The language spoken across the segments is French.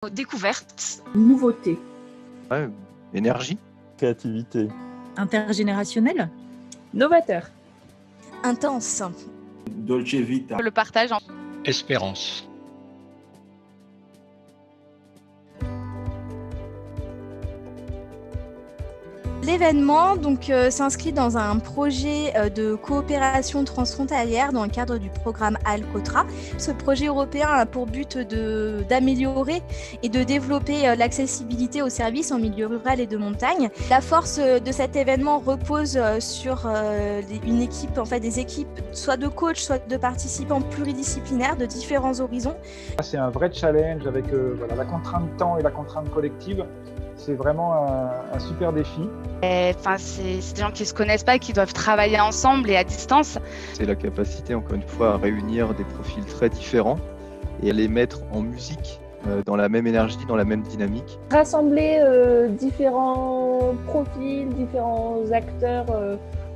Découverte. Nouveauté. Ouais, énergie. Créativité. Intergénérationnel. Novateur. Intense. Dolce Vita. Le partage. Espérance. L'événement s'inscrit dans un projet de coopération transfrontalière dans le cadre du programme Alcotra. Ce projet européen a pour but d'améliorer et de développer l'accessibilité aux services en milieu rural et de montagne. La force de cet événement repose sur une équipe, des équipes soit de coachs, soit de participants pluridisciplinaires de différents horizons. C'est un vrai challenge avec la contrainte temps et la contrainte collective. C'est vraiment un super défi. C'est des gens qui ne se connaissent pas, qui doivent travailler ensemble et à distance. C'est la capacité, encore une fois, à réunir des profils très différents et à les mettre en musique dans la même énergie, dans la même dynamique. Rassembler différents profils, différents acteurs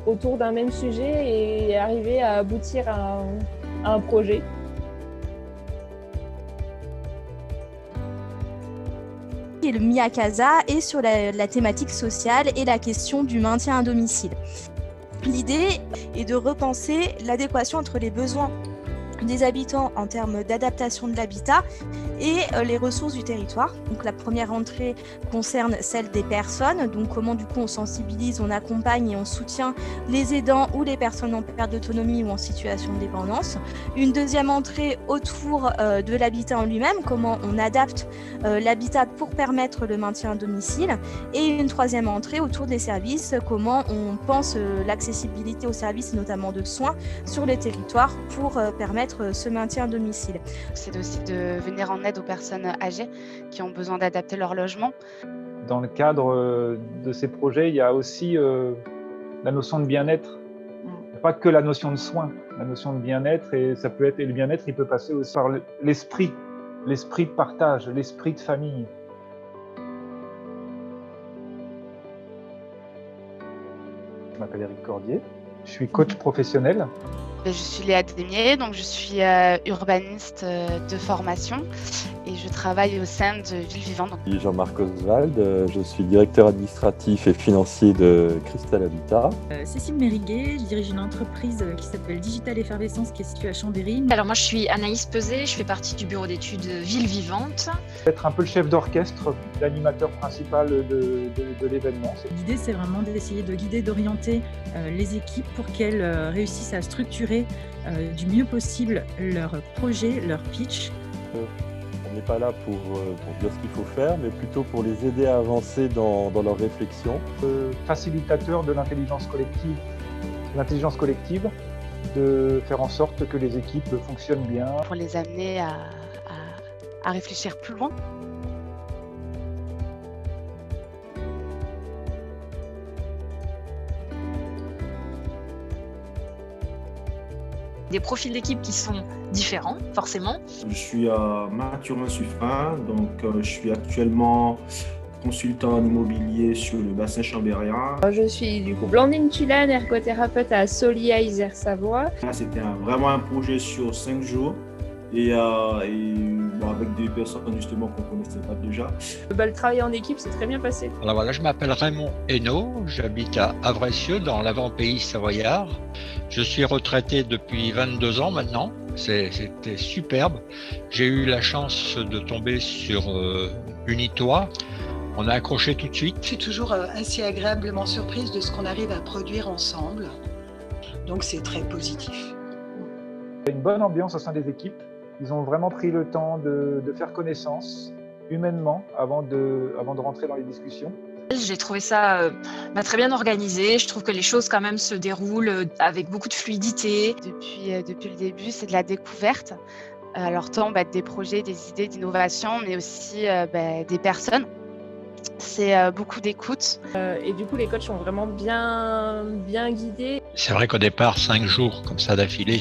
autour d'un même sujet et arriver à aboutir à un projet. Et le Mi à Casa est sur la thématique sociale et la question du maintien à domicile. L'idée est de repenser l'adéquation entre les besoins des habitants en termes d'adaptation de l'habitat et les ressources du territoire. Donc la première entrée concerne celle des personnes, donc comment du coup on sensibilise, on accompagne et on soutient les aidants ou les personnes en perte d'autonomie ou en situation de dépendance. Une deuxième entrée autour de l'habitat en lui-même, comment on adapte l'habitat pour permettre le maintien à domicile. Et une troisième entrée autour des services, comment on pense l'accessibilité aux services, notamment de soins, sur les territoires pour permettre ce maintien à domicile. C'est aussi de venir en aide aux personnes âgées qui ont besoin d'adapter leur logement. Dans le cadre de ces projets, il y a aussi la notion de bien-être. Pas que la notion de soin, la notion de bien-être, et ça peut être, et le bien-être, il peut passer aussi par l'esprit de partage, l'esprit de famille. Je m'appelle Éric Cordier, je suis coach professionnel. Je suis Léa Démier, donc je suis urbaniste de formation et je travaille au sein de Ville Vivante. Je suis Jean-Marc Oswald, je suis directeur administratif et financier de Cristal Habitat. Cécile Mériguet, je dirige une entreprise qui s'appelle Digital Effervescence qui est située à Chambéry. Alors moi je suis Anaïs Peset, je fais partie du bureau d'études Ville Vivante. Être un peu le chef d'orchestre, l'animateur principal de l'événement. L'idée c'est vraiment d'essayer de guider, d'orienter les équipes pour qu'elles réussissent à structurer du mieux possible leur projet, leur pitch. On n'est pas là pour dire ce qu'il faut faire, mais plutôt pour les aider à avancer dans leur réflexion. Facilitateur de l'intelligence collective, de faire en sorte que les équipes fonctionnent bien. Pour les amener à réfléchir plus loin. Des profils d'équipe qui sont différents, forcément. Je suis Mathurin Suffin, donc je suis actuellement consultant en immobilier sur le bassin chambérien. Je suis du coup Blandine Tulane, ergothérapeute à Solia, Isère, Savoie. Là, c'était vraiment un projet sur 5 jours et avec des personnes justement qu'on ne connaissait pas déjà. Le travail en équipe s'est très bien passé. Alors voilà, je m'appelle Raymond Hainaut, j'habite à Avressieux dans l'avant-pays savoyard. Je suis retraité depuis 22 ans maintenant, c'était superbe. J'ai eu la chance de tomber sur Unitoa. On a accroché tout de suite. Je suis toujours assez agréablement surprise de ce qu'on arrive à produire ensemble. Donc c'est très positif. Il y a une bonne ambiance au sein des équipes. Ils ont vraiment pris le temps de faire connaissance humainement avant de rentrer dans les discussions. J'ai trouvé ça très bien organisé. Je trouve que les choses quand même se déroulent avec beaucoup de fluidité. Depuis le début, c'est de la découverte. Alors tant des projets, des idées, d'innovation, mais aussi des personnes. C'est beaucoup d'écoute. Et du coup, les coachs sont vraiment bien guidés. C'est vrai qu'au départ, 5 jours comme ça d'affilée,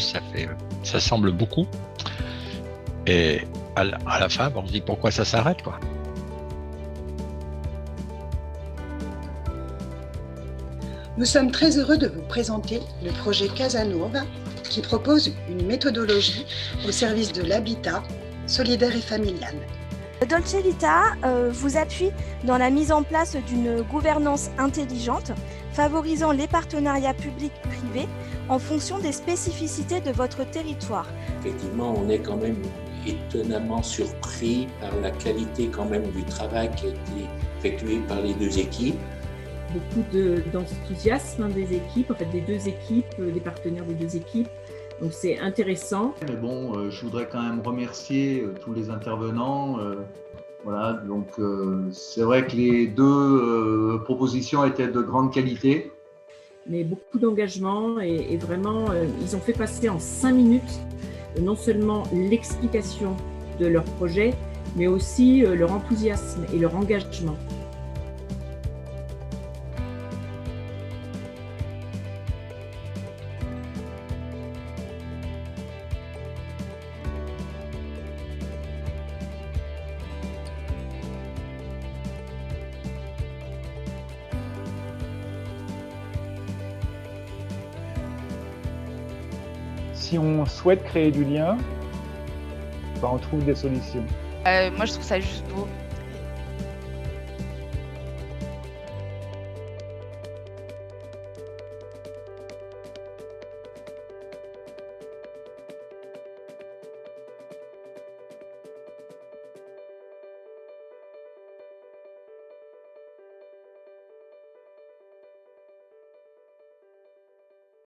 ça semble beaucoup. Et à la fin, on se dit pourquoi ça s'arrête, quoi. Nous sommes très heureux de vous présenter le projet Casanova qui propose une méthodologie au service de l'habitat solidaire et familial. Dolce Vita vous appuie dans la mise en place d'une gouvernance intelligente, favorisant les partenariats publics-privés en fonction des spécificités de votre territoire. Effectivement, on est quand même étonnamment surpris par la qualité quand même du travail qui a été effectué par les deux équipes. Beaucoup d'enthousiasme des équipes, en fait des deux équipes, des partenaires des deux équipes. Donc c'est intéressant. Mais bon, je voudrais quand même remercier tous les intervenants. Voilà, donc c'est vrai que les deux propositions étaient de grande qualité. Mais beaucoup d'engagement et vraiment, ils ont fait passer en 5 minutes non seulement l'explication de leur projet, mais aussi leur enthousiasme et leur engagement. Si on souhaite créer du lien, on trouve des solutions. Moi, je trouve ça juste beau.